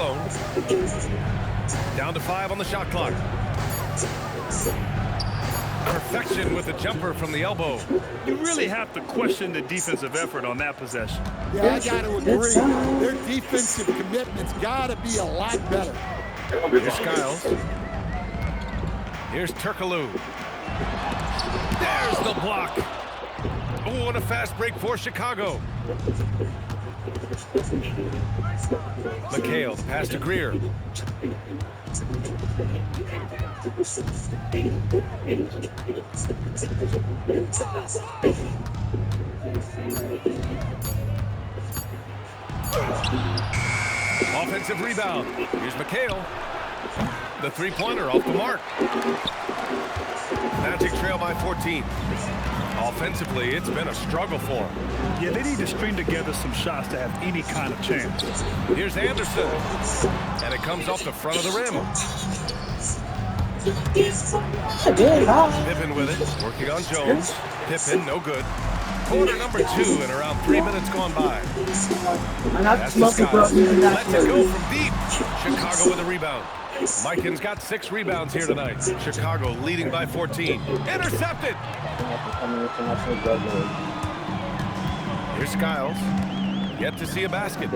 blown. Down to 5 on the shot clock. Perfection with the jumper from the elbow. You really have to question the defensive effort on that possession. Yeah, I got to agree. Their defensive commitment's got to be a lot better. Here's Skiles. Here's Turkoglu. There's the block. Oh, and a fast break for Chicago. McHale, the pass to Greer. Offensive rebound. Here's McHale. The three-pointer off the mark. Magic trail by 14. Offensively, it's been a struggle for them. Yeah, they need to string together some shots to have any kind of chance. Here's Anderson. And it comes off the front of the rim. Pippen with it, working on Jones. Pippen, no good. Quarter number 2 and around 3 minutes gone by. That's the Skiles. Let's it go from deep. Chicago with a rebound. Mikens got 6 rebounds here tonight. Chicago leading by 14. Intercepted. Here's Skiles. Yet to see a basket.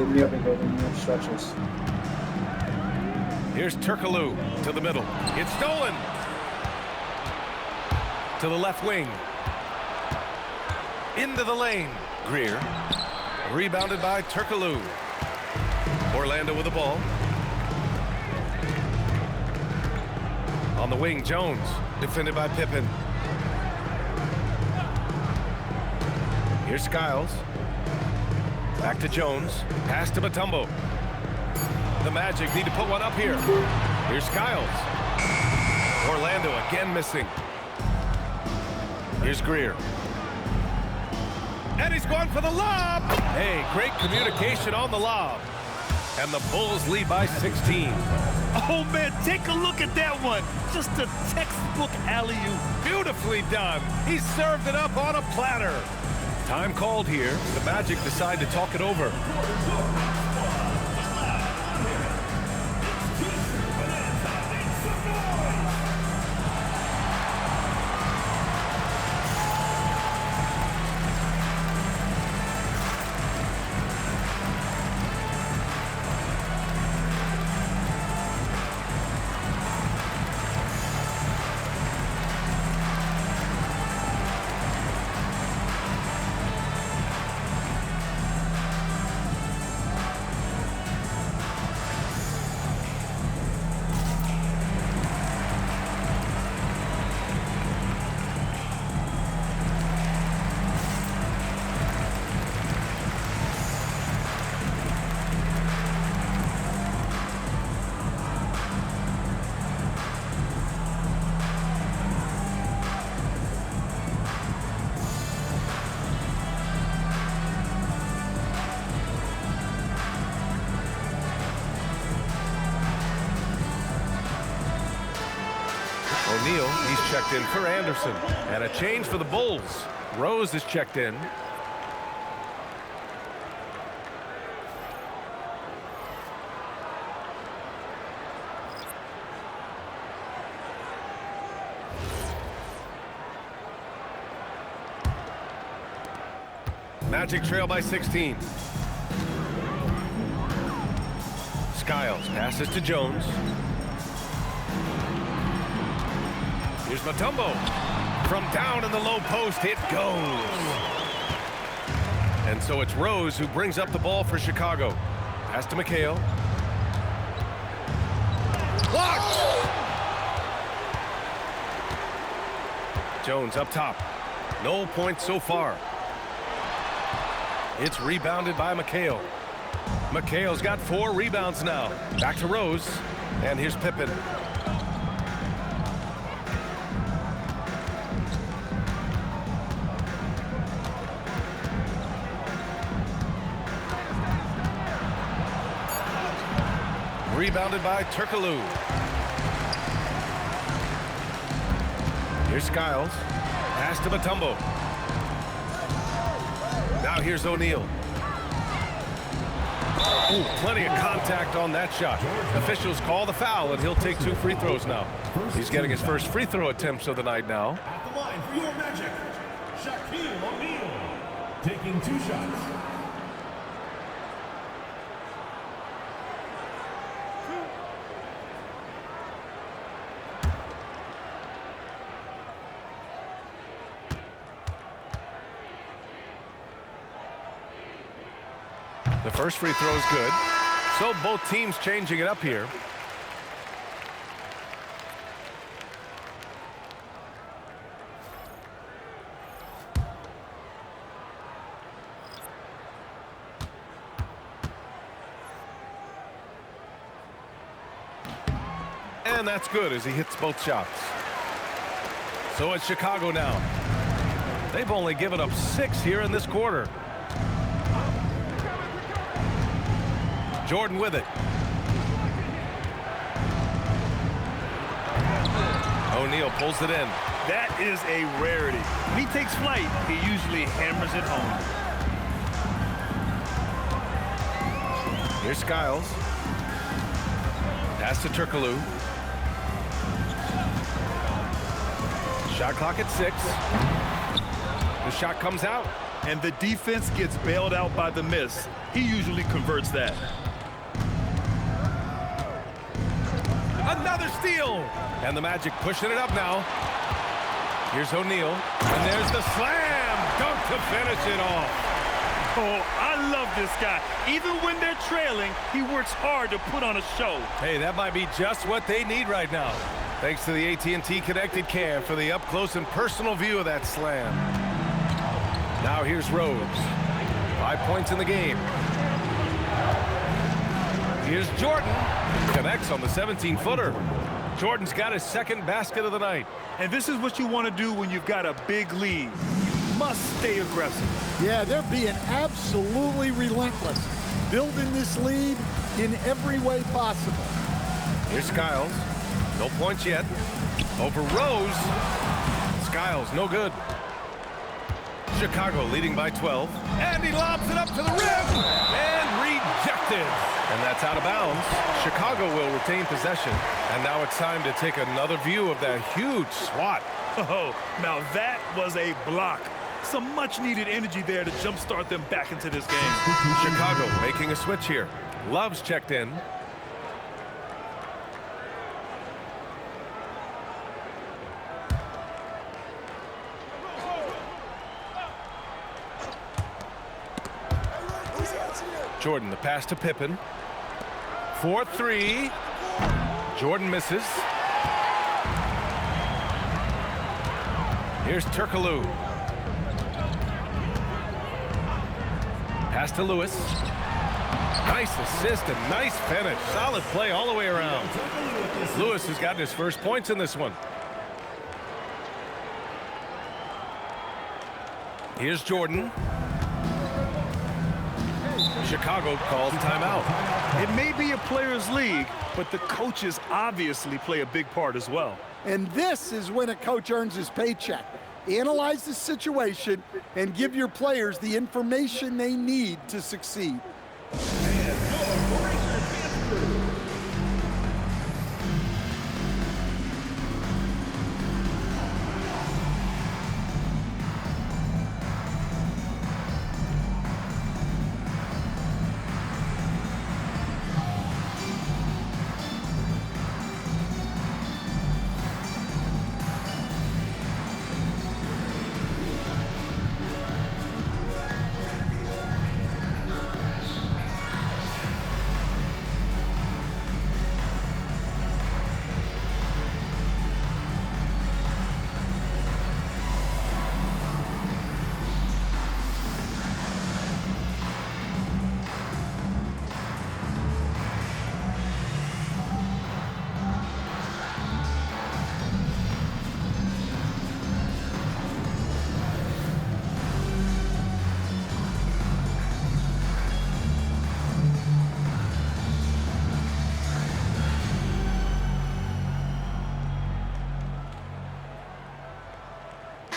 Here's Turkoglu to the middle. It's stolen. To the left wing. Into the lane. Greer. Rebounded by Turkoglu. Orlando with the ball. On the wing, Jones. Defended by Pippen. Here's Skiles. Back to Jones. Pass to Mutombo. The Magic need to put one up here. Here's Skiles. Orlando again missing. Here's Greer. And he's going for the lob. Hey, great communication on the lob. And the Bulls lead by 16. Oh, man, take a look at that one. Just a textbook alley-oop. Beautifully done. He served it up on a platter. Time called here. The Magic decide to talk it over. O'Neal, he's checked in for Anderson. And a change for the Bulls. Rose is checked in. Magic trail by 16. Skiles passes to Jones. Here's Mutombo. From down in the low post, it goes. And so it's Rose who brings up the ball for Chicago. Pass to McHale. Blocked! Jones up top. No points so far. It's rebounded by McHale. McHale's got 4 rebounds now. Back to Rose. And here's Pippen. Rebounded by Turkoglu. Here's Skiles. Pass to Mutombo. Now here's O'Neal. Ooh, plenty of contact on that shot. Officials call the foul, and he'll take 2 free throws now. He's getting his first free throw attempts of the night now. At the line for your Magic, Shaquille O'Neal, taking 2 shots. The first free throw is good. So both teams changing it up here. And that's good as he hits both shots. So it's Chicago now. They've only given up 6 here in this quarter. Jordan with it. O'Neal pulls it in. That is a rarity. When he takes flight, he usually hammers it home. Here's Skiles. Pass to Turkoglu. Shot clock at 6. The shot comes out. And the defense gets bailed out by the miss. He usually converts that. Another steal. And the Magic pushing it up now. Here's O'Neal. And there's the slam dunk to finish it off. Oh, I love this guy. Even when they're trailing, he works hard to put on a show. Hey, that might be just what they need right now. Thanks to the AT&T Connected Cam for the up-close and personal view of that slam. Now here's Rose. 5 points in the game. Here's Jordan. Connects on the 17-footer. Jordan's got his second basket of the night. And this is what you want to do when you've got a big lead. You must stay aggressive. Yeah, they're being absolutely relentless, building this lead in every way possible. Here's Skiles. No points yet. Over Rose. Skiles, no good. Chicago leading by 12. And he lobs it up to the rim. And rejected. And that's out of bounds. Chicago will retain possession. And now it's time to take another view of that huge swat. Oh, now that was a block. Some much-needed energy there to jumpstart them back into this game. Chicago making a switch here. Love's checked in. Jordan, the pass to Pippen. 4-3. Jordan misses. Here's Turkoglu. Pass to Lewis. Nice assist and nice finish. Solid play all the way around. Lewis has gotten his first points in this one. Here's Jordan. Chicago calls timeout. It may be a players' league, but the coaches obviously play a big part as well. And this is when a coach earns his paycheck. Analyze the situation and give your players the information they need to succeed.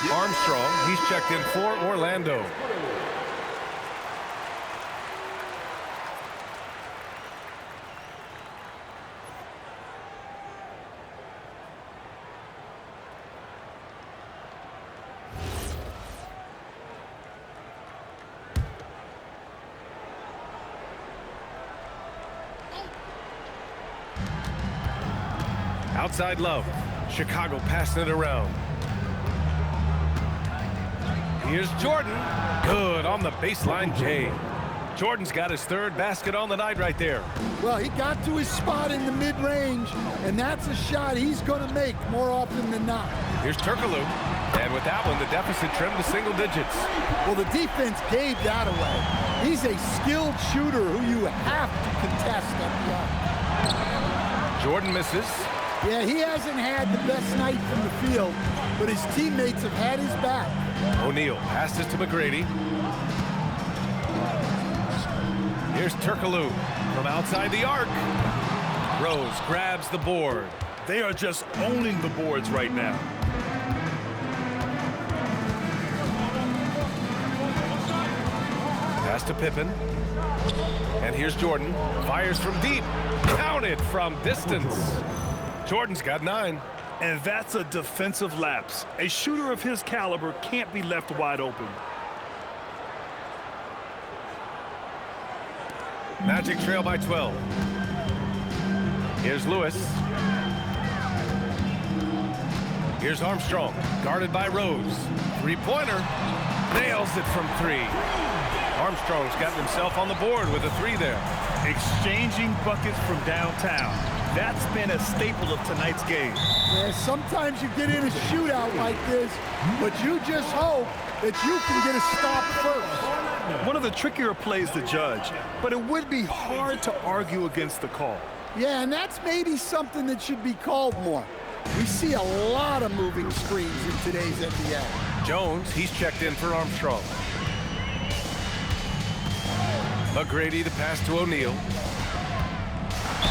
Armstrong, he's checked in for Orlando. Outside Love. Chicago passing it around. Here's Jordan. Good on the baseline, Jay. Jordan's got his third basket on the night right there. Well, he got to his spot in the mid-range, and that's a shot he's going to make more often than not. Here's Turkoglu. And with that one, the deficit trimmed to single digits. Well, the defense gave that away. He's a skilled shooter who you have to contest at the arc. Jordan misses. Yeah, he hasn't had the best night from the field, but his teammates have had his back. O'Neal passes to McGrady. Here's Turkoglu from outside the arc. Rose grabs the board. They are just owning the boards right now. Pass to Pippen. And here's Jordan. Fires from deep. Counted from distance. Jordan's got 9. And that's a defensive lapse. A shooter of his caliber can't be left wide open. Magic trail by 12. Here's Lewis. Here's Armstrong, guarded by Rose. Three-pointer. Nails it from 3. Armstrong's gotten himself on the board with a 3 there. Exchanging buckets from downtown. That's been a staple of tonight's game. Yeah, sometimes you get in a shootout like this, but you just hope that you can get a stop first. One of the trickier plays to judge, but it would be hard to argue against the call. Yeah, and that's maybe something that should be called more. We see a lot of moving screens in today's NBA. Jones, he's checked in for Armstrong. McGrady to pass to O'Neal.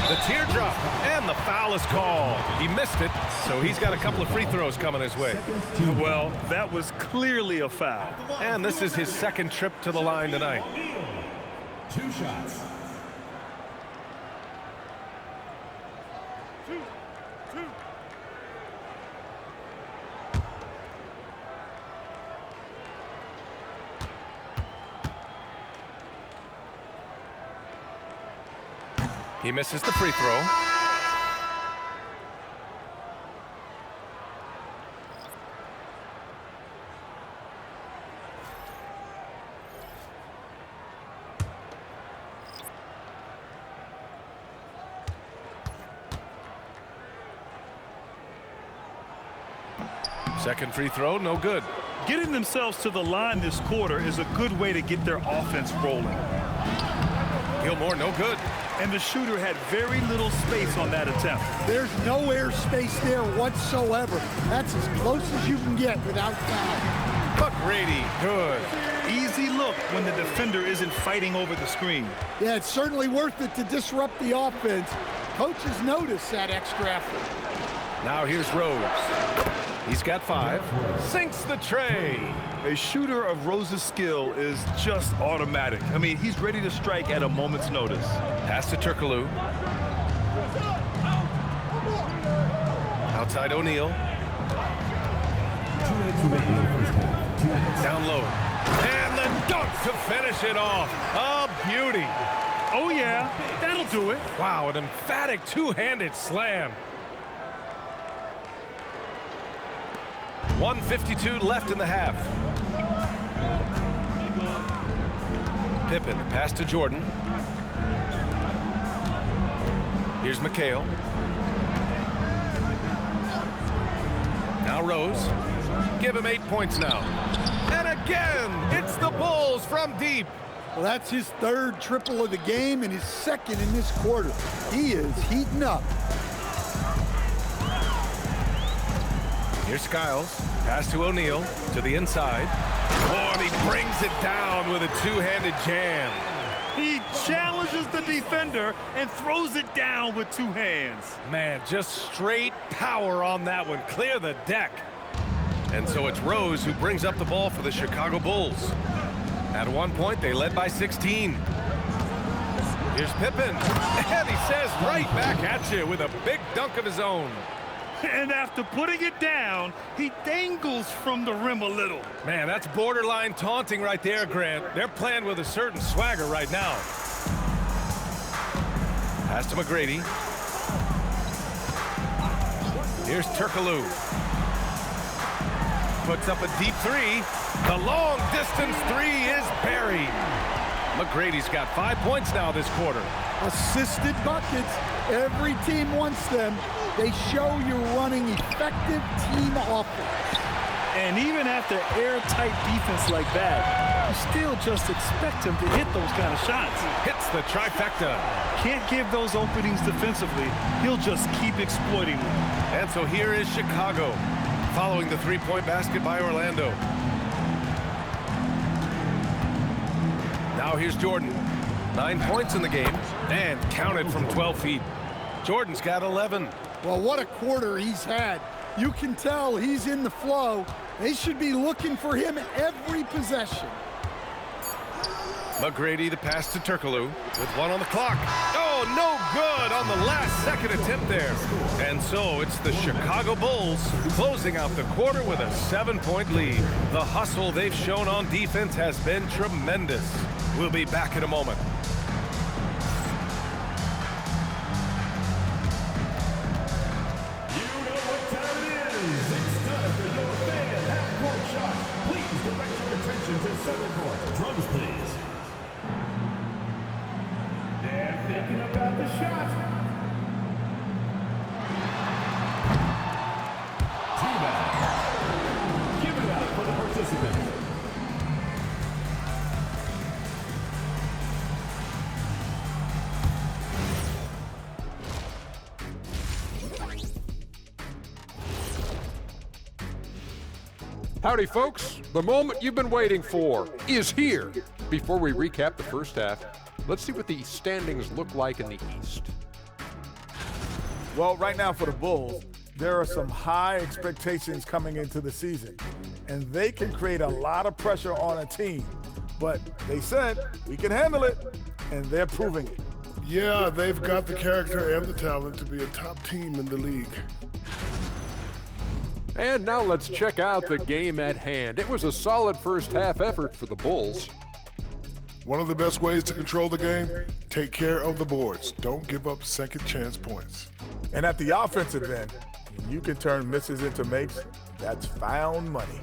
The teardrop, and the foul is called. He missed it, so he's got a couple of free throws coming his way. Well, that was clearly a foul. And this is his second trip to the line tonight. 2 shots. He misses the free throw. Second free throw, no good. Getting themselves to the line this quarter is a good way to get their offense rolling. Gilmore, no good. And the shooter had very little space on that attempt. There's no air space there whatsoever. That's as close as you can get without foul. McGrady, good. Easy look when the defender isn't fighting over the screen. Yeah, it's certainly worth it to disrupt the offense. Coaches notice that extra effort. Now here's Rose. He's got 5. Sinks the tray. A shooter of Rose's skill is just automatic. I mean, he's ready to strike at a moment's notice. Pass to Turkoglu. Outside O'Neal. Down low. And the dunk to finish it off. A beauty. Oh, yeah, that'll do it. Wow, an emphatic two-handed slam. 1:52 left in the half. Pippen, pass to Jordan. Here's McHale. Now Rose. Give him 8 points now. And again, it's the Bulls from deep. Well, that's his third triple of the game and his second in this quarter. He is heating up. Here's Skiles. Pass to O'Neal. To the inside. Oh, and he brings it down with a two-handed jam. He challenges the defender and throws it down with 2 hands. Man, just straight power on that one. Clear the deck. And so it's Rose who brings up the ball for the Chicago Bulls. At one point, they led by 16. Here's Pippen. And he says right back at you with a big dunk of his own. And after putting it down, he dangles from the rim a little. Man, that's borderline taunting right there, Grant. They're playing with a certain swagger right now. Pass to McGrady. Here's Turkoglu. Puts up a deep three. The long distance three is buried. McGrady's got 5 points now this quarter. Assisted buckets. Every team wants them. They show you're running effective team offense. And even after airtight defense like that, you still just expect him to hit those kind of shots. Hits the trifecta. Can't give those openings defensively. He'll just keep exploiting them. And so here is Chicago, following the three-point basket by Orlando. Now here's Jordan. 9 points in the game, and counted from 12 feet. Jordan's got 11. Well, what a quarter he's had. You can tell he's in the flow. They should be looking for him every possession. McGrady the pass to Turkoglu with 1 on the clock. Oh, no good on the last second attempt there. And so it's the Chicago Bulls closing out the quarter with a 7-point lead. The hustle they've shown on defense has been tremendous. We'll be back in a moment. Drums, please. They're thinking about the shot. T-Bag. Give it up for the participant. Howdy, folks. The moment you've been waiting for is here. Before we recap the first half, let's see what the standings look like in the East. Well, right now for the Bulls, there are some high expectations coming into the season, and they can create a lot of pressure on a team. But they said, we can handle it, and they're proving it. Yeah, they've got the character and the talent to be a top team in the league. And now let's check out the game at hand. It was a solid first half effort for the Bulls. One of the best ways to control the game, take care of the boards. Don't give up second chance points. And at the offensive end, you can turn misses into makes. That's found money.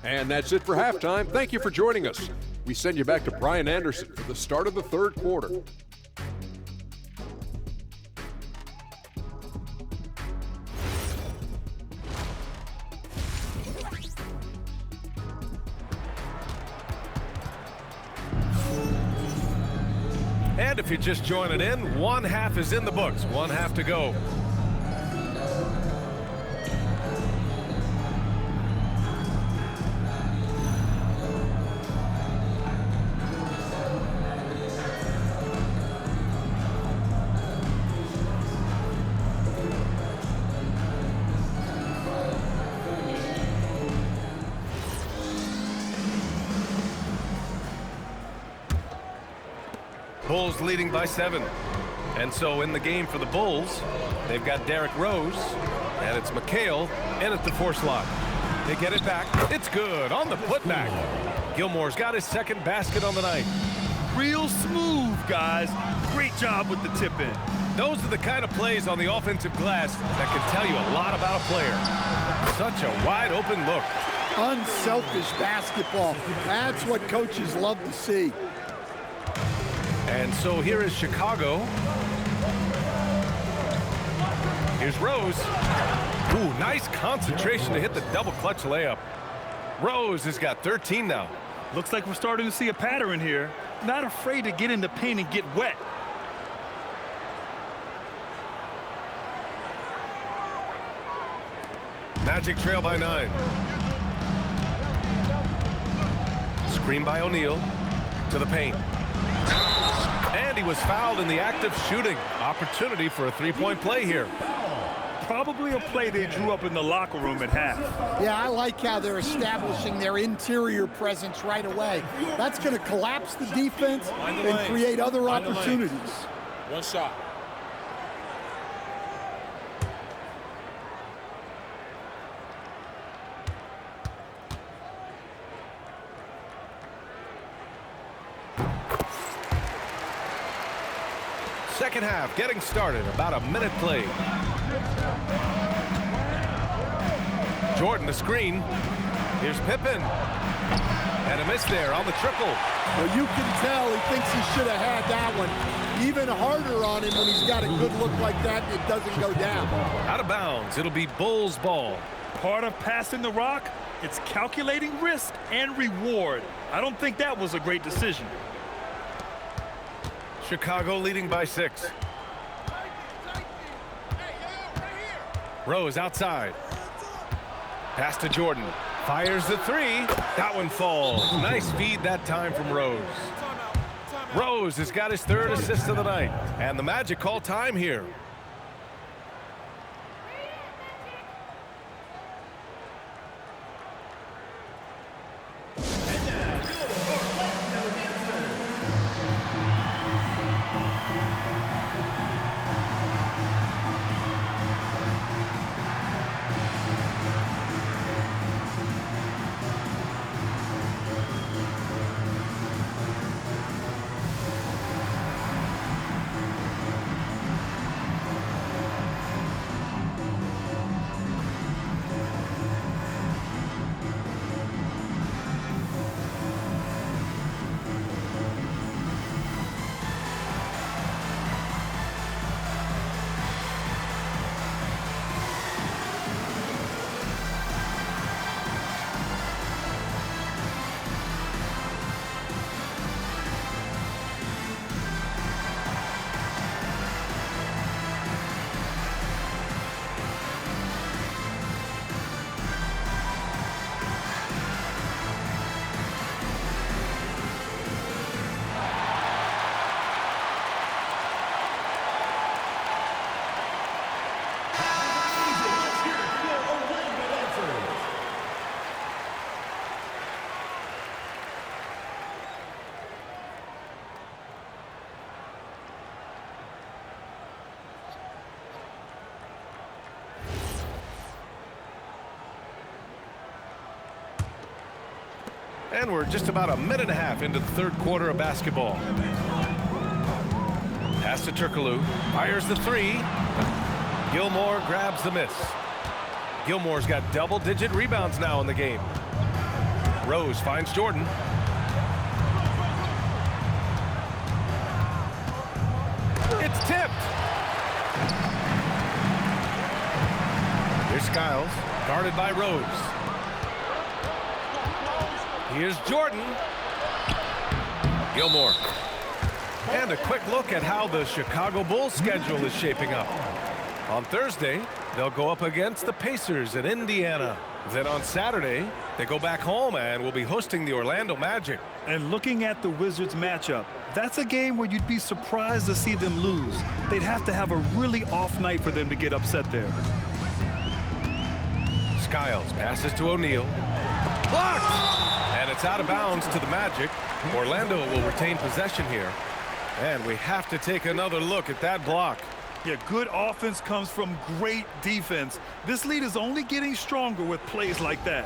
And that's it for halftime. Thank you for joining us. We send you back to Brian Anderson for the start of the third quarter. And if you're just joining in, one half is in the books, one half to go. Bulls leading by 7. And so in the game for the Bulls, they've got Derrick Rose, and it's McHale in at the 4 slot. They get it back. It's good on the putback. Gilmore's got his second basket on the night. Real smooth, guys. Great job with the tip-in. Those are the kind of plays on the offensive glass that can tell you a lot about a player. Such a wide-open look. Unselfish basketball. That's what coaches love to see. And so here is Chicago. Here's Rose. Ooh, nice concentration to hit the double clutch layup. Rose has got 13 now. Looks like we're starting to see a pattern here. Not afraid to get in the paint and get wet. Magic trail by 9. Screen by O'Neal to the paint. And he was fouled in the act of shooting. Opportunity for a three-point play here. Probably a play they drew up in the locker room at half. Yeah, I like how they're establishing their interior presence right away. That's going to collapse the defense and create other opportunities. One shot. Second half getting started, about a minute played. Jordan, the screen. Here's Pippen. And a miss there on the triple. Well, you can tell he thinks he should have had that one. Even harder on him when he's got a good look like that and it doesn't go down. Out of bounds. It'll be Bulls ball. Part of passing the rock, it's calculating risk and reward. I don't think that was a great decision. Chicago leading by 6. Rose outside. Pass to Jordan. Fires the 3. That one falls. Nice feed that time from Rose. Rose has got his 3rd assist of the night. And the Magic call time here. And we're just about a minute and a half into the 3rd quarter of basketball. Pass to Turkoglu. Fires the 3. Gilmore grabs the miss. Gilmore's got double-digit rebounds now in the game. Rose finds Jordan. It's tipped. Here's Skiles, guarded by Rose. Here's Jordan. Gilmore. And a quick look at how the Chicago Bulls schedule is shaping up. On Thursday, they'll go up against the Pacers in Indiana. Then on Saturday, they go back home and will be hosting the Orlando Magic. And looking at the Wizards matchup, that's a game where you'd be surprised to see them lose. They'd have to have a really off night for them to get upset there. Skiles passes to O'Neal. Blocked! And it's out of bounds to the Magic. Orlando will retain possession here. And we have to take another look at that block. Yeah, good offense comes from great defense. This lead is only getting stronger with plays like that.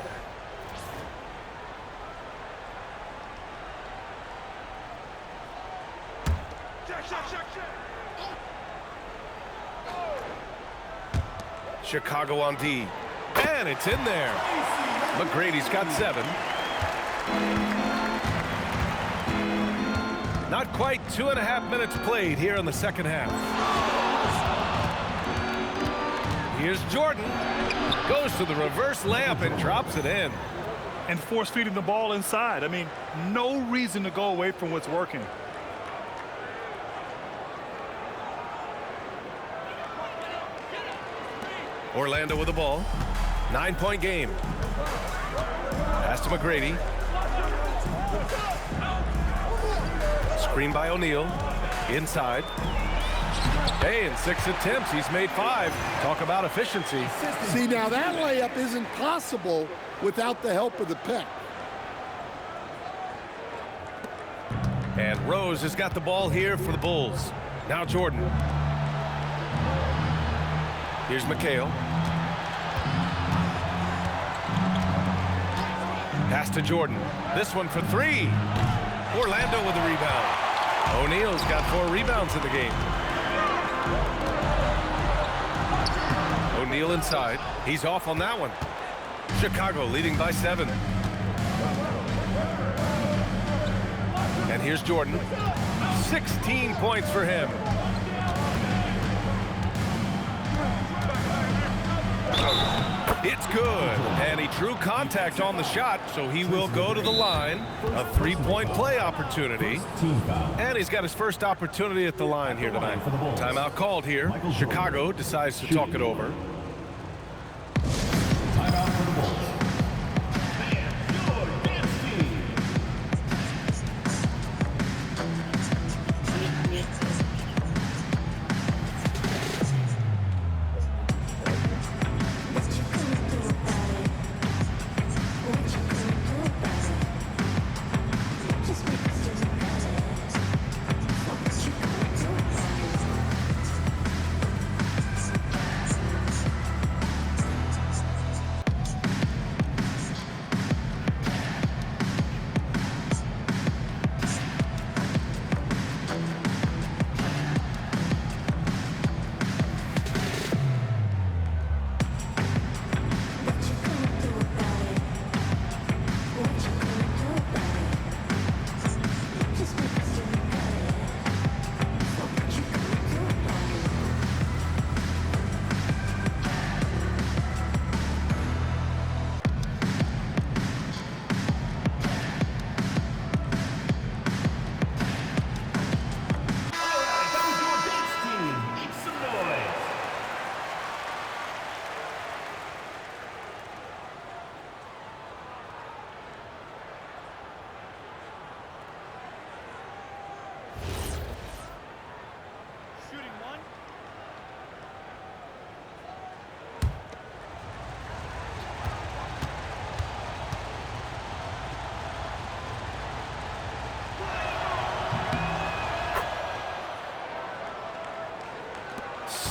Chicago on D. And it's in there. McGrady's got 7. Not quite 2.5 minutes played here in the second half. Here's Jordan. Goes to the reverse layup and drops it in. And force feeding the ball inside. I mean, no reason to go away from what's working. Orlando with the ball. 9-point game. Pass to McGrady. Screen by O'Neal. Inside. Hey, in 6 attempts, he's made 5. Talk about efficiency. See, now that layup isn't possible without the help of the pick. And Rose has got the ball here for the Bulls. Now Jordan. Here's McHale. Pass to Jordan. This one for 3. Orlando with the rebound. O'Neal's got 4 rebounds in the game. O'Neal inside. He's off on that one. Chicago leading by 7. And here's Jordan. 16 points for him. It's good. And he drew contact on the shot, so he will go to the line. A 3-point play opportunity. And he's got his first opportunity at the line here tonight. Timeout called here. Chicago decides to talk it over. Timeout for the Bulls.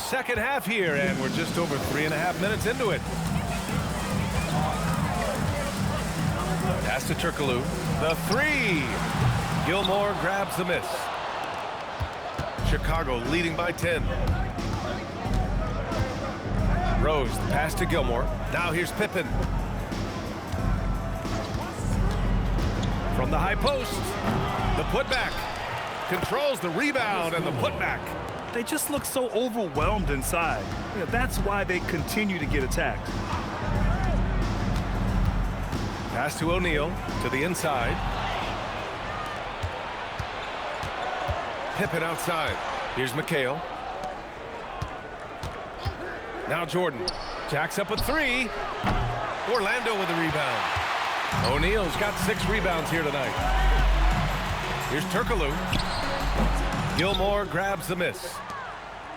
Second half here, and we're just over 3.5 minutes into it. Pass to Turkoglu. The 3. Gilmore grabs the miss. Chicago leading by 10. Rose, the pass to Gilmore. Now here's Pippen. From the high post. The putback. Controls the rebound and the putback. They just look so overwhelmed inside. Yeah, that's why they continue to get attacked. Pass to O'Neal to the inside. Pippen outside. Here's McHale. Now Jordan. Jacks up a 3. Orlando with the rebound. O'Neal's got 6 rebounds here tonight. Here's Turkoglu. Gilmore grabs the miss.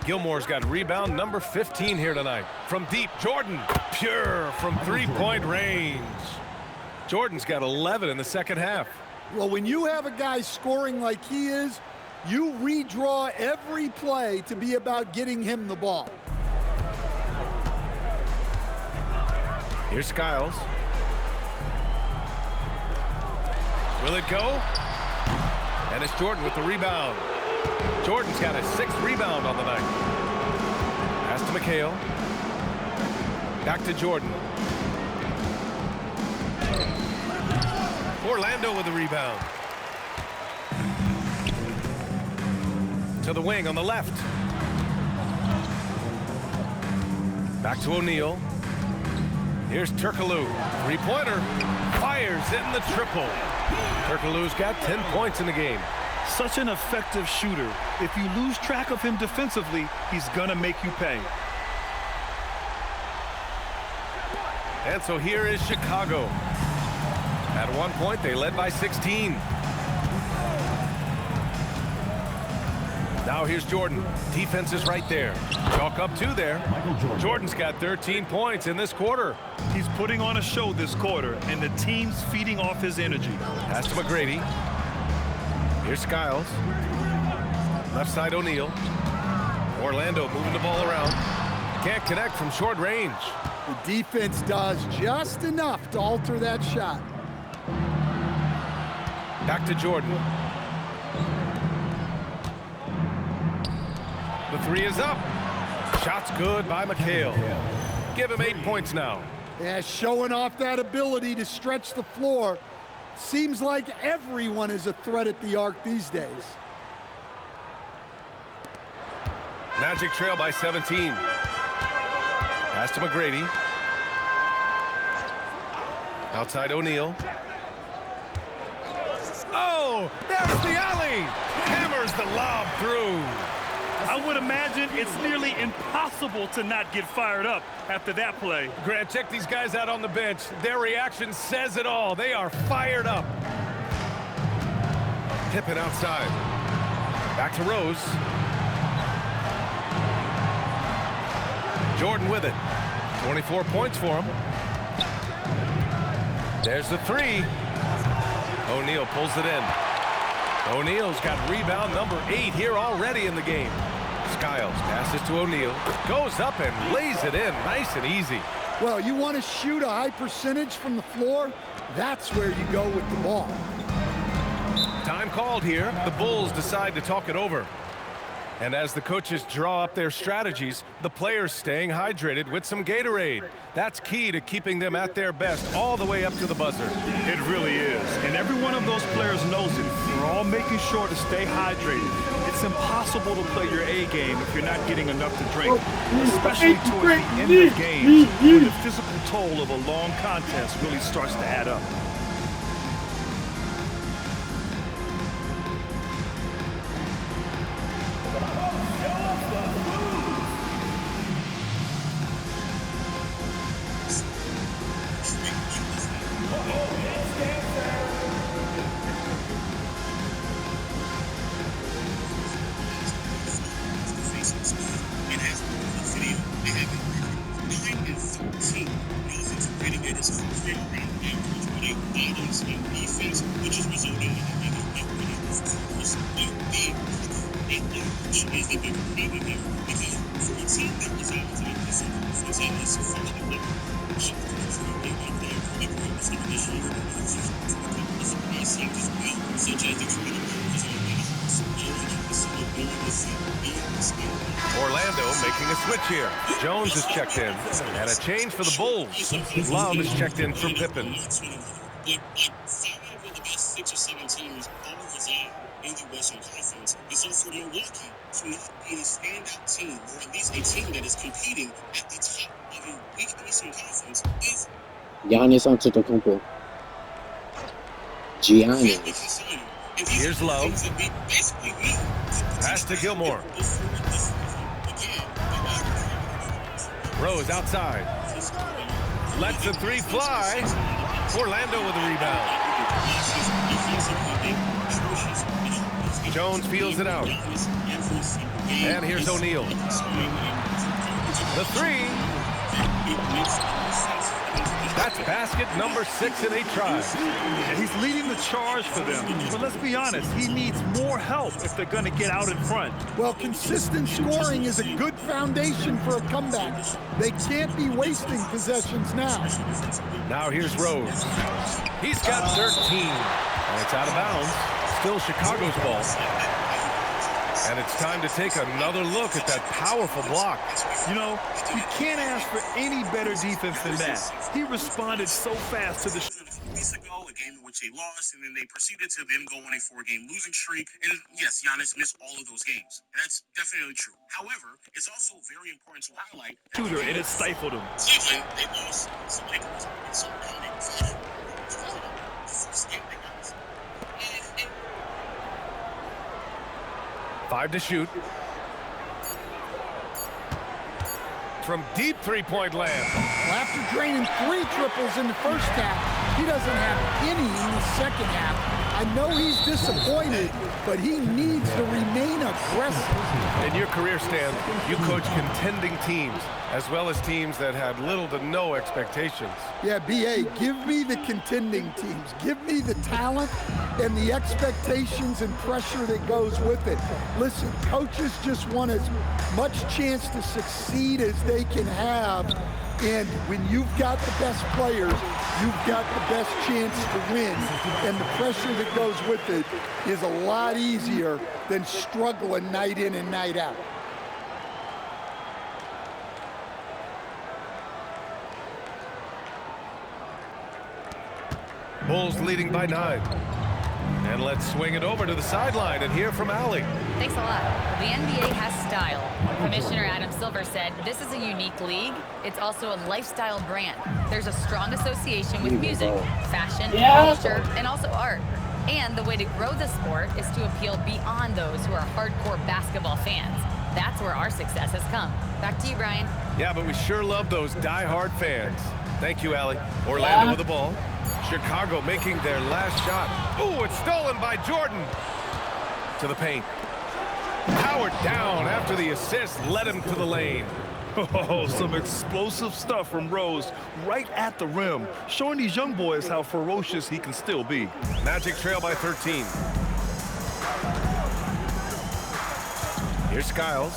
Gilmore's got rebound number 15 here tonight. From deep, Jordan. Pure from 3-point range. Jordan's got 11 in the second half. Well, when you have a guy scoring like he is, you redraw every play to be about getting him the ball. Here's Skiles. Will it go? And it's Jordan with the rebound. Jordan's got a 6th rebound on the night. Pass to McHale. Back to Jordan. Orlando with the rebound. To the wing on the left. Back to O'Neal. Here's Turkoglu. 3-pointer. Fires in the triple. Turkoglu's got 10 points in the game. Such an effective shooter. If you lose track of him defensively, he's gonna make you pay. And so here is Chicago. At one point, they led by 16. Now here's Jordan. Defense is right there. Chalk up 2 there. Jordan's got 13 points in this quarter. He's putting on a show this quarter, and the team's feeding off his energy. Pass to McGrady. Here's Skiles. Left side O'Neal. Orlando moving the ball around. Can't connect from short range. The defense does just enough to alter that shot. Back to Jordan. The three is up. Shot's good by McHale. Give him 8 points now. Yeah, showing off that ability to stretch the floor. Seems like everyone is a threat at the arc these days. Magic trail by 17. Pass to McGrady. Outside O'Neal. Oh, there's the alley. Hammers the lob through. I would imagine it's nearly impossible to not get fired up after that play. Grant, check these guys out on the bench. Their reaction says it all. They are fired up. Pippen outside. Back to Rose. Jordan with it. 24 points for him. There's the three. O'Neal pulls it in. O'Neal's got rebound number 8 here already in the game. Skiles passes to O'Neal. Goes up and lays it in. Nice and easy. Well, you want to shoot a high percentage from the floor? That's where you go with the ball. Time called here. The Bulls decide to talk it over. And as the coaches draw up their strategies, the players staying hydrated with some Gatorade. That's key to keeping them at their best all the way up to the buzzer. It really is. And every one of those players knows it. They're all making sure to stay hydrated. It's impossible to play your A game if you're not getting enough to drink, especially towards the end of games when the physical toll of a long contest really starts to add up. Orlando making a switch here. Jones is checked in. And a change for the Bulls. Love is checked in for Pippen. But 5 of the best 6 or 7 teams all reside in the Western Conference. And so for Milwaukee to not be a standout team, or at least a team that is competing at the top of a weak Eastern Conference, is Giannis Antetokounmpo. Giannis. Here's Love. Pass to Gilmore. Rose outside. Lets the three fly. Orlando with the rebound. Jones feels it out. And here's O'Neal. The three. That's basket number 6 in 8 tries. And he's leading the charge for them. But let's be honest, he needs more help if they're going to get out in front. Well, consistent scoring is a good foundation for a comeback. They can't be wasting possessions now. Now here's Rose. He's got 13. And it's out of bounds. Still Chicago's ball. And it's time to take another look at that powerful block. You know, you can't ask for any better defense than that. He responded so fast to the weeks ago, a game in which they lost, and then they proceeded to then go on a 4-game losing streak. And yes, Giannis missed all of those games. And that's definitely true. However, it's also very important to highlight shooter, and it stifled him. Cleveland, they lost some Lakers. And so now they the first game they got. 5 to shoot. From deep three-point land. Well, after draining 3 triples in the first half, he doesn't have any in the second half. I know he's disappointed, but he needs to remain aggressive. In your career, Stan, you coach contending teams, as well as teams that had little to no expectations. Yeah, B.A., give me the contending teams. Give me the talent and the expectations and pressure that goes with it. Listen, coaches just want as much chance to succeed as they can have. And when you've got the best players, you've got the best chance to win. And the pressure that goes with it is a lot easier than struggling night in and night out. Bulls leading by 9. And let's swing it over to the sideline and hear from Allie. Thanks a lot. The NBA has style. Commissioner Adam Silver said this is a unique league. It's also a lifestyle brand. There's a strong association with music, fashion, culture, and also art. And the way to grow the sport is to appeal beyond those who are hardcore basketball fans. That's where our success has come. Back to you, Brian. Yeah, but we sure love those die-hard fans. Thank you, Allie. Orlando with the ball. Chicago making their last shot. Ooh, it's stolen by Jordan. To the paint. Powered down after the assist led him to the lane. Oh, some explosive stuff from Rose right at the rim, showing these young boys how ferocious he can still be. Magic trail by 13. Here's Skiles.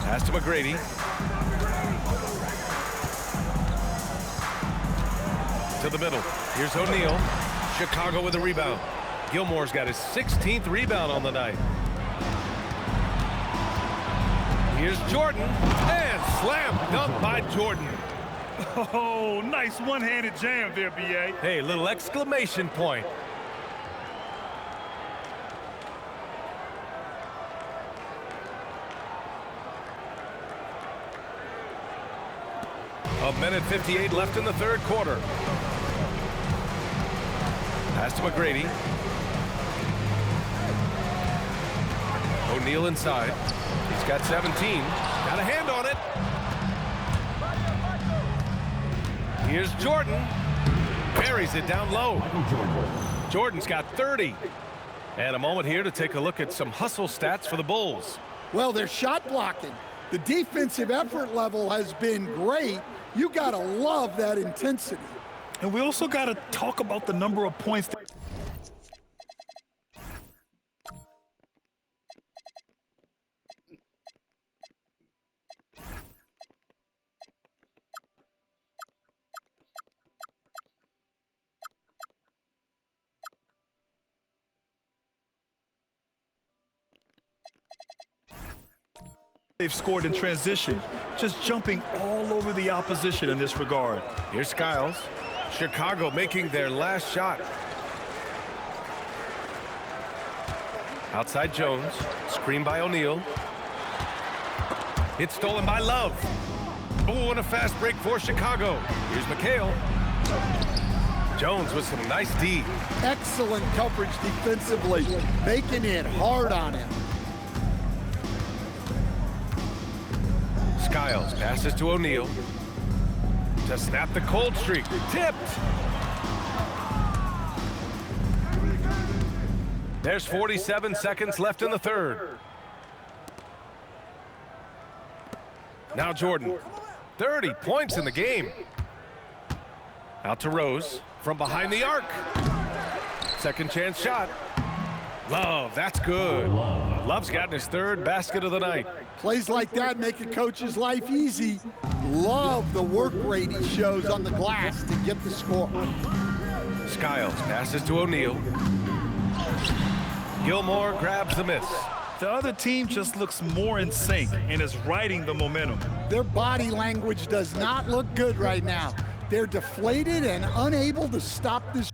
Pass to McGrady. To the middle. Here's O'Neal. Chicago with the rebound. Gilmore's got his 16th rebound on the night. Here's Jordan. And slam dunk by Jordan. Oh, nice one-handed jam there, B.A. Hey, little exclamation point. A minute 58 left in the third quarter. Pass to McGrady. O'Neal inside. He's got 17. Got a hand on it. Here's Jordan. Buries it down low. Jordan's got 30. And a moment here to take a look at some hustle stats for the Bulls. Well, they're shot blocking. The defensive effort level has been great. You got to love that intensity. And we also got to talk about the number of points. They've scored in transition, just jumping all over the opposition in this regard. Here's Skiles. Chicago making their last shot. Outside Jones. Screen by O'Neal. It's stolen by Love. Oh, and a fast break for Chicago. Here's McHale. Jones with some nice D. Excellent coverage defensively, making it hard on him. Skiles passes to O'Neal to snap the cold streak. Tipped. There's 47 seconds left in the third. Now Jordan. 30 points in the game. Out to Rose from behind the arc. Second chance shot. Love, that's good. Love's gotten his third basket of the night. Plays like that make a coach's life easy. Love the work rate he shows on the glass to get the score. Skiles passes to O'Neal. Gilmore grabs the miss. The other team just looks more in sync and is riding the momentum. Their body language does not look good right now. They're deflated and unable to stop this.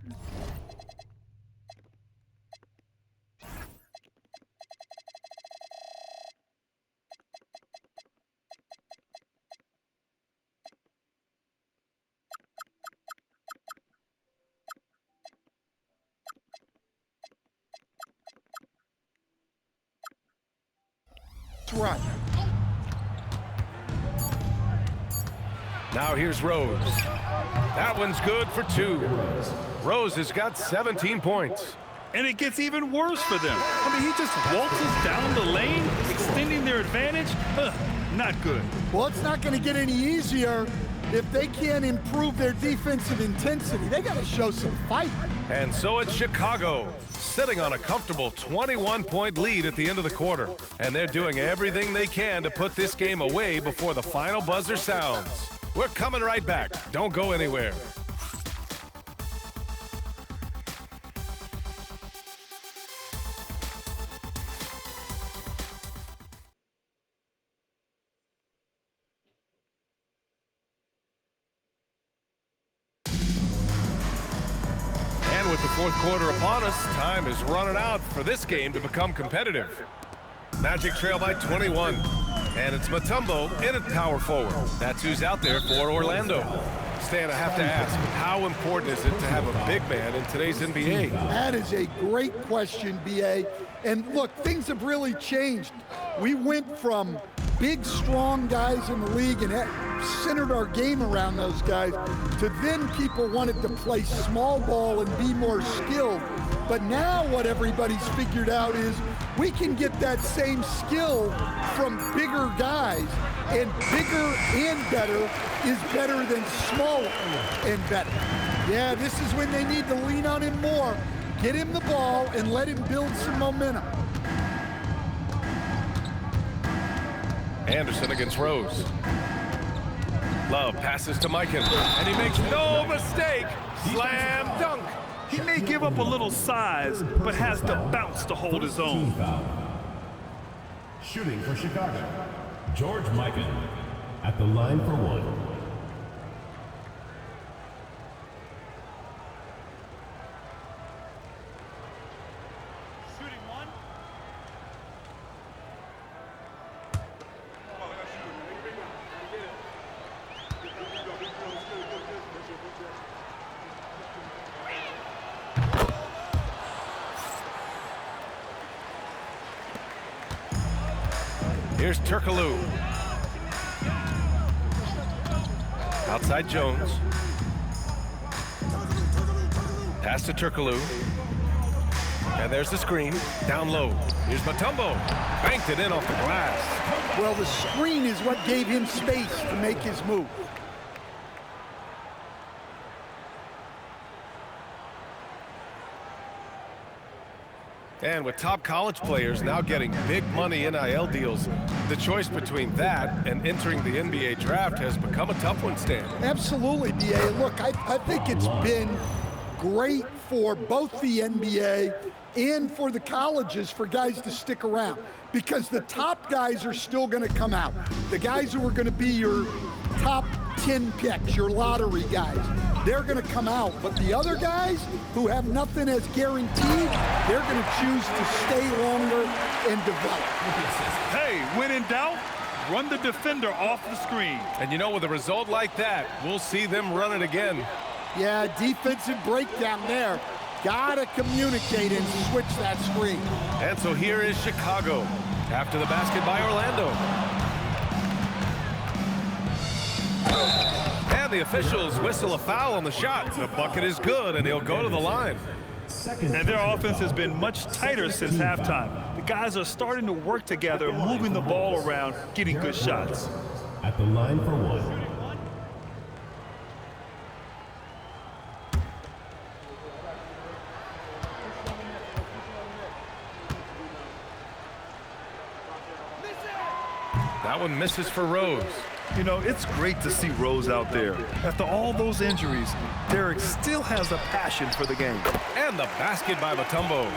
Right. Now here's Rose. That one's good for 2. Rose has got 17 points. And it gets even worse for them. I mean, he just waltzes down the lane, extending their advantage. Not good. Well, it's not going to get any easier if they can't improve their defensive intensity. They got to show some fight. And so it's Chicago, sitting on a comfortable 21-point lead at the end of the quarter. And they're doing everything they can to put this game away before the final buzzer sounds. We're coming right back. Don't go anywhere. fourth quarter upon us. Time is running out for this game to become competitive. Magic trail by 21. And it's Mutombo in at power forward. That's who's out there for Orlando. Stan, I have to ask, how important is it to have a big man in today's NBA? That is a great question, B.A. And look, things have really changed. We went from big, strong guys in the league and centered our game around those guys to then people wanted to play small ball and be more skilled. But now what everybody's figured out is we can get that same skill from bigger guys, and bigger and better is better than smaller and better. Yeah, this is when they need to lean on him more, get him the ball, and let him build some momentum. Anderson against Rose. Love passes to Mikan, and he makes no mistake. Slam dunk. He may give up a little size, but has the bounce to hold his own. Shooting for Chicago, George Mikan at the line for one. Shooting one. Here's Turkoglu. Outside Jones. Pass to Turkoglu. And there's the screen. Down low. Here's Mutombo. Banked it in off the glass. Well, the screen is what gave him space to make his move. And with top college players now getting big money NIL deals, the choice between that and entering the NBA draft has become a tough one, Stan. Absolutely, B.A. Look, I think it's been great for both the NBA and for the colleges for guys to stick around, because the top guys are still going to come out. The guys who are going to be your top 10 picks, your lottery guys, they're going to come out. But the other guys who have nothing as guaranteed, they're going to choose to stay longer and develop. Hey, when in doubt, run the defender off the screen. And you know, with a result like that, we'll see them run it again. Yeah, defensive breakdown there. Gotta communicate and switch that screen. And so here is Chicago after the basket by Orlando. And the officials whistle a foul on the shot. The bucket is good, and he'll go to the line. And their offense has been much tighter since halftime. The guys are starting to work together, moving the ball around, getting good shots. At the line for one. That one misses for Rose. You know, it's great to see Rose out there. After all those injuries, Derek still has a passion for the game. And the basket by Mutombo.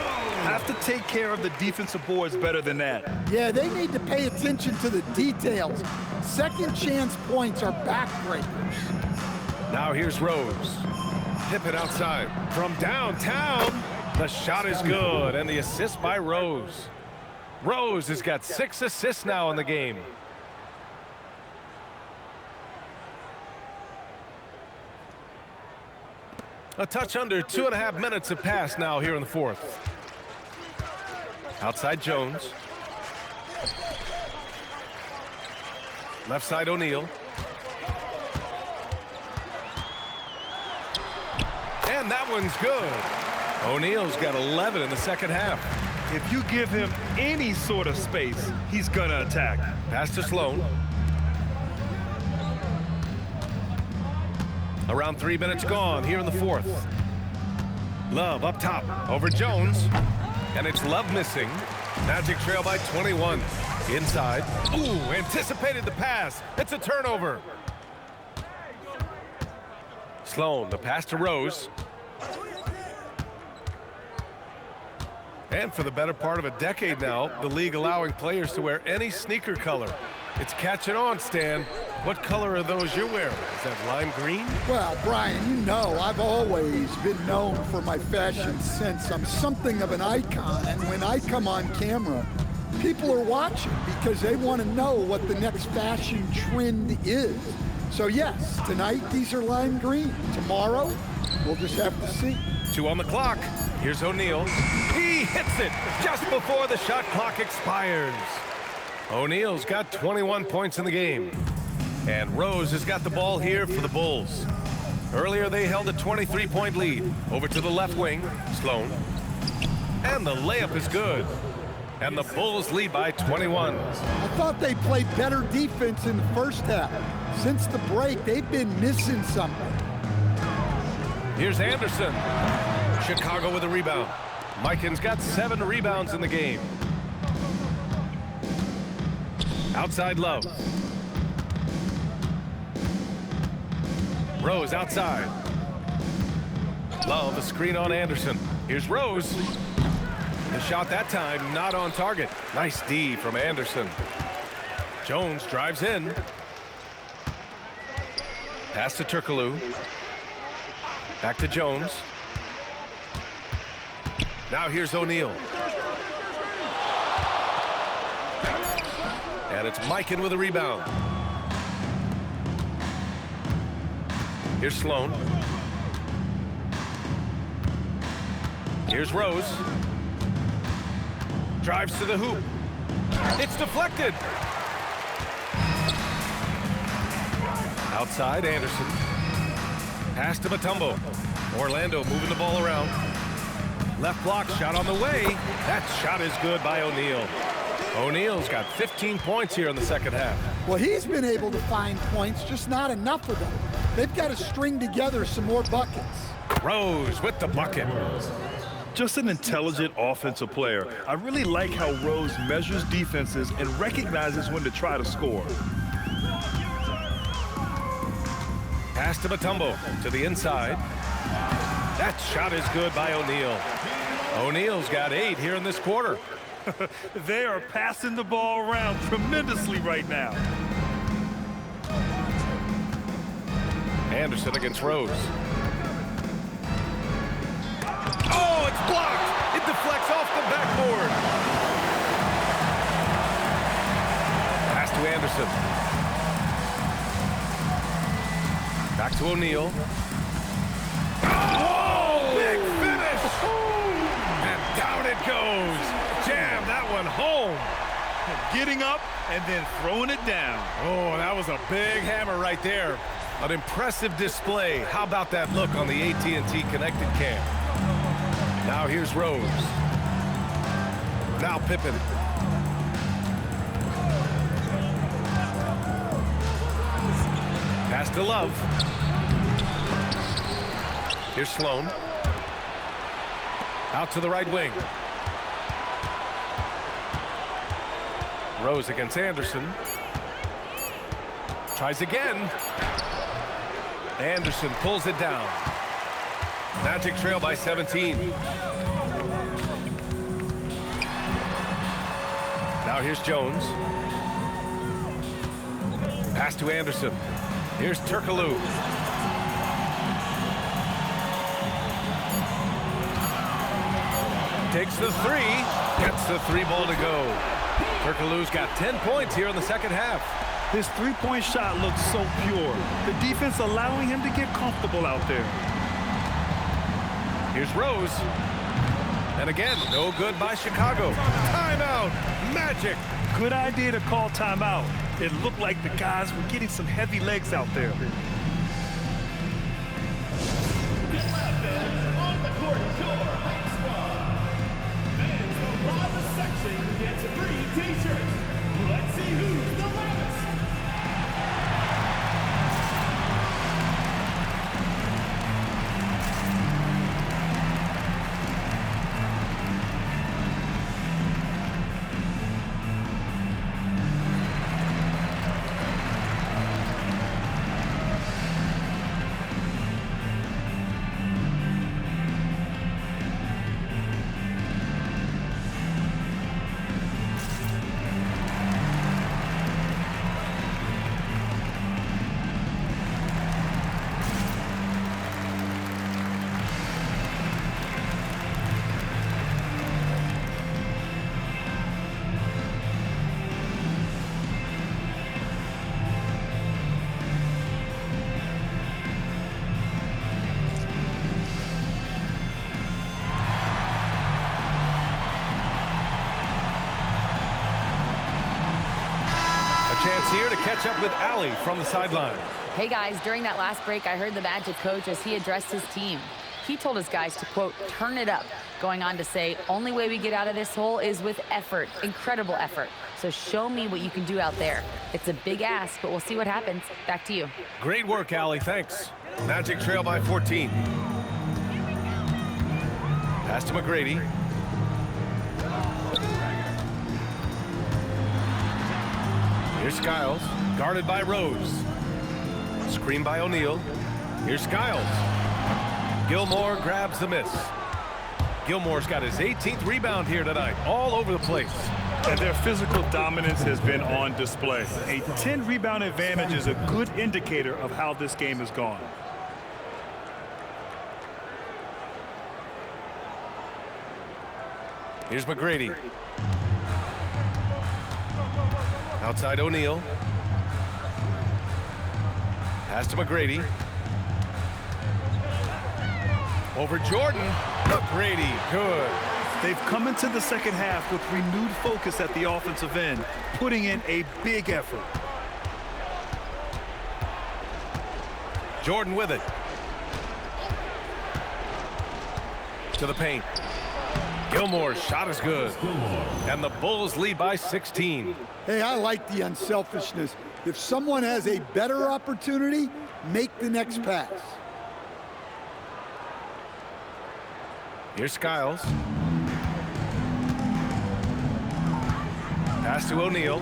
Have to take care of the defensive boards better than that. Yeah, they need to pay attention to the details. Second chance points are backbreakers. Now here's Rose. Tip it outside. From downtown, the shot is good, and the assist by Rose. Rose has got 6 assists now in the game. A touch under 2.5 minutes have passed now here in the fourth. Outside Jones. Left side O'Neal. And that one's good. O'Neal's got 11 in the second half. If you give him any sort of space, he's gonna attack. Pass to Sloan. Around 3 minutes gone here in the fourth. Love up top over Jones. And it's Love missing. Magic trail by 21. Inside. Ooh, anticipated the pass. It's a turnover. Sloan, the pass to Rose. And for the better part of a decade now, the league allowing players to wear any sneaker color. It's catching on, Stan. What color are those you're wearing? Is that lime green? Well, Brian, you know I've always been known for my fashion sense. I'm something of an icon, and when I come on camera, people are watching because they want to know what the next fashion trend is. So yes, tonight these are lime green. Tomorrow, we'll just have to see. 2 on the clock. Here's O'Neal. He hits it just before the shot clock expires. O'Neal's got 21 points in the game. And Rose has got the ball here for the Bulls. Earlier, they held a 23-point lead. Over to the left wing, Sloan. And the layup is good. And the Bulls lead by 21. I thought they played better defense in the first half. Since the break, they've been missing something. Here's Anderson. Chicago with a rebound. Mikan's got 7 rebounds in the game. Outside Love. Rose outside. Love, a screen on Anderson. Here's Rose. The shot that time not on target. Nice D from Anderson. Jones drives in. Pass to Turkoglu. Back to Jones. Now here's O'Neal. And it's Mikan with a rebound. Here's Sloan. Here's Rose. Drives to the hoop. It's deflected. Outside, Anderson. Pass to Mutombo. Orlando moving the ball around. Left block, shot on the way. That shot is good by O'Neal. O'Neal's got 15 points here in the second half. Well, he's been able to find points, just not enough of them. They've got to string together some more buckets. Rose with the bucket. Just an intelligent offensive player. I really like how Rose measures defenses and recognizes when to try to score. Pass to Mutombo to the inside. That shot is good by O'Neal. O'Neal's got 8 here in this quarter. They are passing the ball around tremendously right now. Anderson against Rose. Oh, it's blocked. It deflects off the backboard. Pass to Anderson. Back to O'Neal. Oh, big finish. And down it goes. Jam that one home. Getting up and then throwing it down. Oh, that was a big hammer right there. An impressive display. How about that look on the AT&T Connected Cam? Now here's Rose. Now Pippen. Pass to Love. Here's Sloan. Out to the right wing. Rose against Anderson. Tries again. Anderson pulls it down. Magic trail by 17. Now here's Jones. Pass to Anderson. Here's Turkoglu. Takes the 3. Gets the 3 ball to go. Turkoglu's got 10 points here in the second half. His three-point shot looks so pure. The defense allowing him to get comfortable out there. Here's Rose. And again, no good by Chicago. Timeout. Magic. Good idea to call timeout. It looked like the guys were getting some heavy legs out there. On the court, your hot squad. Fans from Bravo section gets free t-shirts. Let's see who's the loudest. chance here to catch up with Allie from the sideline. Hey guys, during that last break, I heard the Magic coach as he addressed his team. He told his guys to, quote, turn it up, going on to say, only way we get out of this hole is with effort, incredible effort. So show me what you can do out there. It's a big ask, but we'll see what happens. Back to you. Great work, Allie. Thanks. Magic trail by 14. Pass to McGrady. Here's Skiles, guarded by Rose. Screen by O'Neal. Here's Skiles. Gilmore grabs the miss. Gilmore's got his 18th rebound here tonight, all over the place. And their physical dominance has been on display. A 10-rebound advantage is a good indicator of how this game has gone. Here's McGrady. Outside O'Neal. Pass to McGrady. Over Jordan. McGrady, good. They've come into the second half with renewed focus at the offensive end, putting in a big effort. Jordan with it. To the paint. Gilmore's shot is good. And the Bulls lead by 16. Hey, I like the unselfishness. If someone has a better opportunity, make the next pass. Here's Skiles. Pass to O'Neal.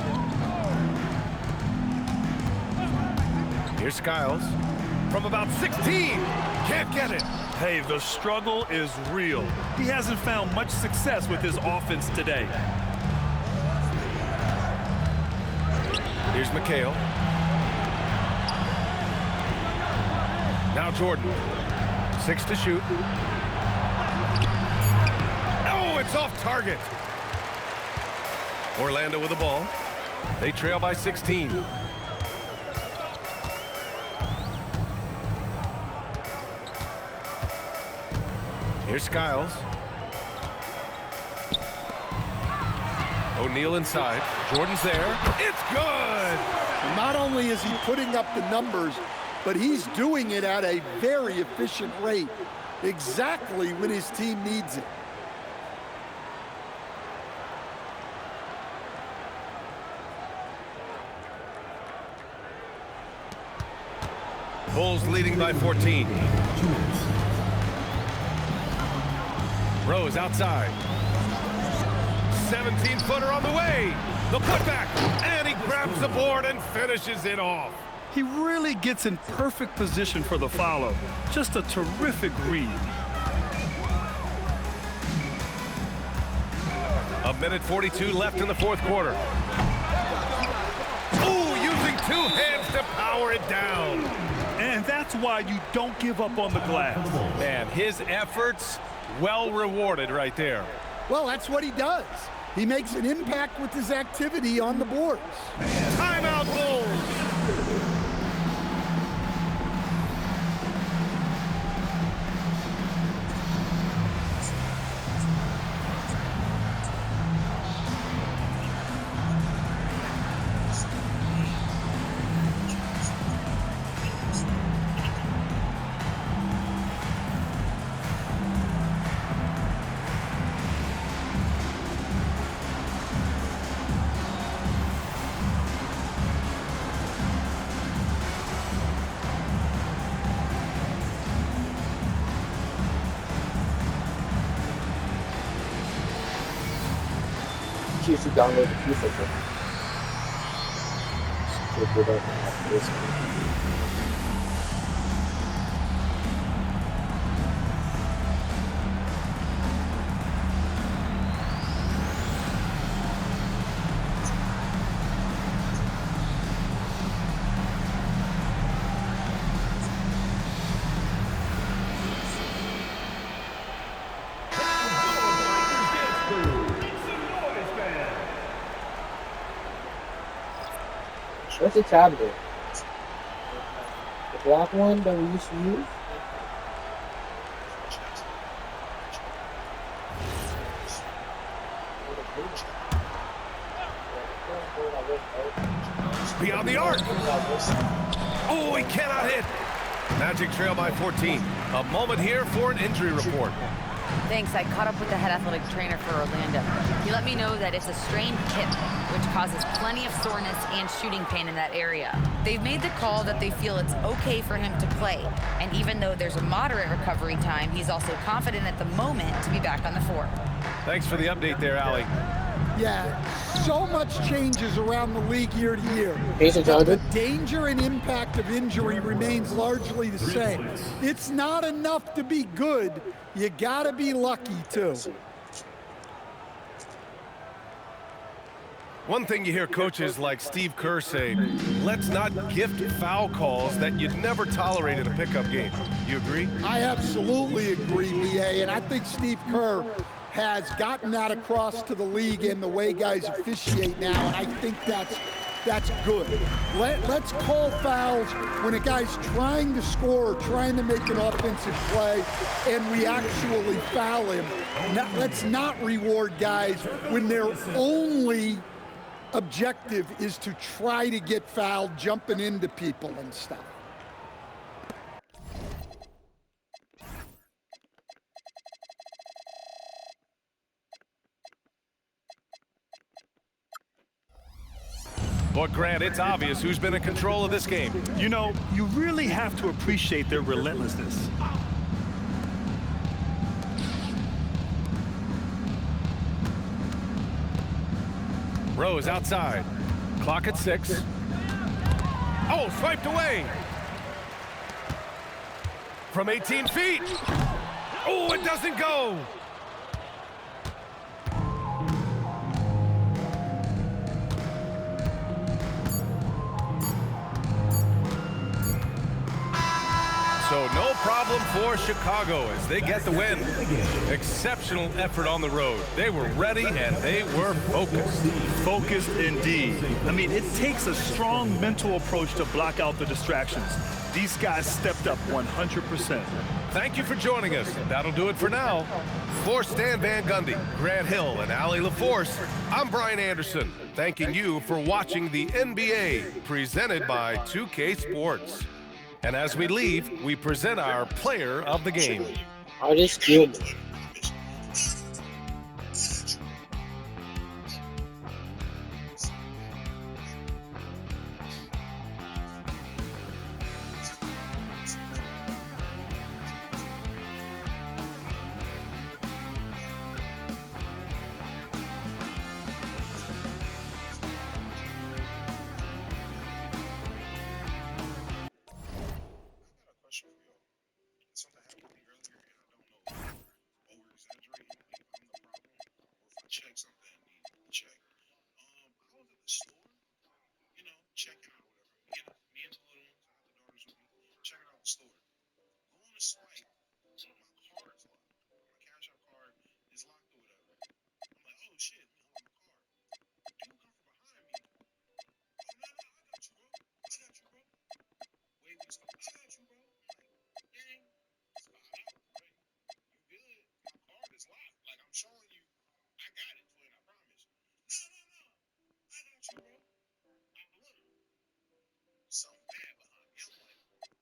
Here's Skiles. From about 16. Can't get it. Hey, the struggle is real. He hasn't found much success with his offense today. Here's McHale. Now Jordan. 6 to shoot. Oh, it's off target. Orlando with the ball. They trail by 16. Here's Skiles. O'Neal inside. Jordan's there. It's good! Not only is he putting up the numbers, but he's doing it at a very efficient rate, exactly when his team needs it. Bulls leading by 14. Rose outside. 17-footer on the way. The putback. And he grabs the board and finishes it off. He really gets in perfect position for the follow. Just a terrific read. A minute 42 left in the fourth quarter. Ooh, using 2 hands to power it down. And that's why you don't give up on the glass. Man, his efforts well rewarded right there. Well, that's what he does. He makes an impact with his activity on the boards. Timeout, Bulls. You should download the FIFA game. What's the tablet? The black one that we used to use? beyond the arc. Oh, he cannot hit. Magic trail by 14. A moment here for an injury report. Thanks. I caught up with the head athletic trainer for Orlando. He let me know that it's a strained hip, which causes plenty of soreness and shooting pain in that area. They've made the call that they feel it's okay for him to play. And even though there's a moderate recovery time, he's also confident at the moment to be back on the floor. Thanks for the update there, Allie. Yeah, so much changes around the league year to year. The danger and impact of injury remains largely the same. It's not enough to be good. You gotta be lucky too. One thing you hear coaches like Steve Kerr say, let's not gift foul calls that you'd never tolerate in a pickup game. You agree? I absolutely agree, BA, and I think Steve Kerr has gotten that across to the league in the way guys officiate now, and I think that's good. Let's call fouls when a guy's trying to score or trying to make an offensive play and we actually foul him. Let's not reward guys when their only objective is to try to get fouled, jumping into people and stuff. But Grant, it's obvious who's been in control of this game. You know, you really have to appreciate their relentlessness. Rose outside. Clock at 6. Oh, swiped away. From 18 feet. Oh, it doesn't go. So no problem for Chicago as they get the win. Exceptional effort on the road. They were ready and they were focused. Focused indeed. I mean, it takes a strong mental approach to block out the distractions. These guys stepped up 100%. Thank you for joining us. That'll do it for now. For Stan Van Gundy, Grant Hill, and Allie LaForce, I'm Brian Anderson, thanking you for watching the NBA presented by 2K Sports. And as we leave, we present our player of the game. Artis Gilmore. Check something I need to check. I was at the store, checking out whatever. Me and the little ones, I have the daughters with me, checking out the store. Going to swipe, so my card is locked. My Cash App card is locked or whatever. I'm like, oh shit, my card. Dude come from behind me. Oh no, I got you, bro. Wait, I got you, bro. I'm like, dang, spot out, right? You good? My card is locked. Like I'm showing you. I got it, twin, I promise. No. I got you, bro. Look. Something bad behind me. I'm like, okay.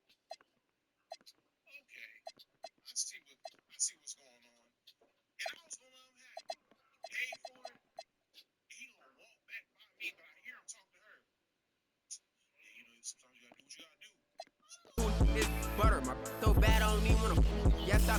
I see what's going on. And I was gonna let him have it. Paid for it. He gonna walk back by me, but I hear him talk to her. Yeah, sometimes you gotta do what you gotta do. It's butter, my so bad I don't even wanna. Yes, I.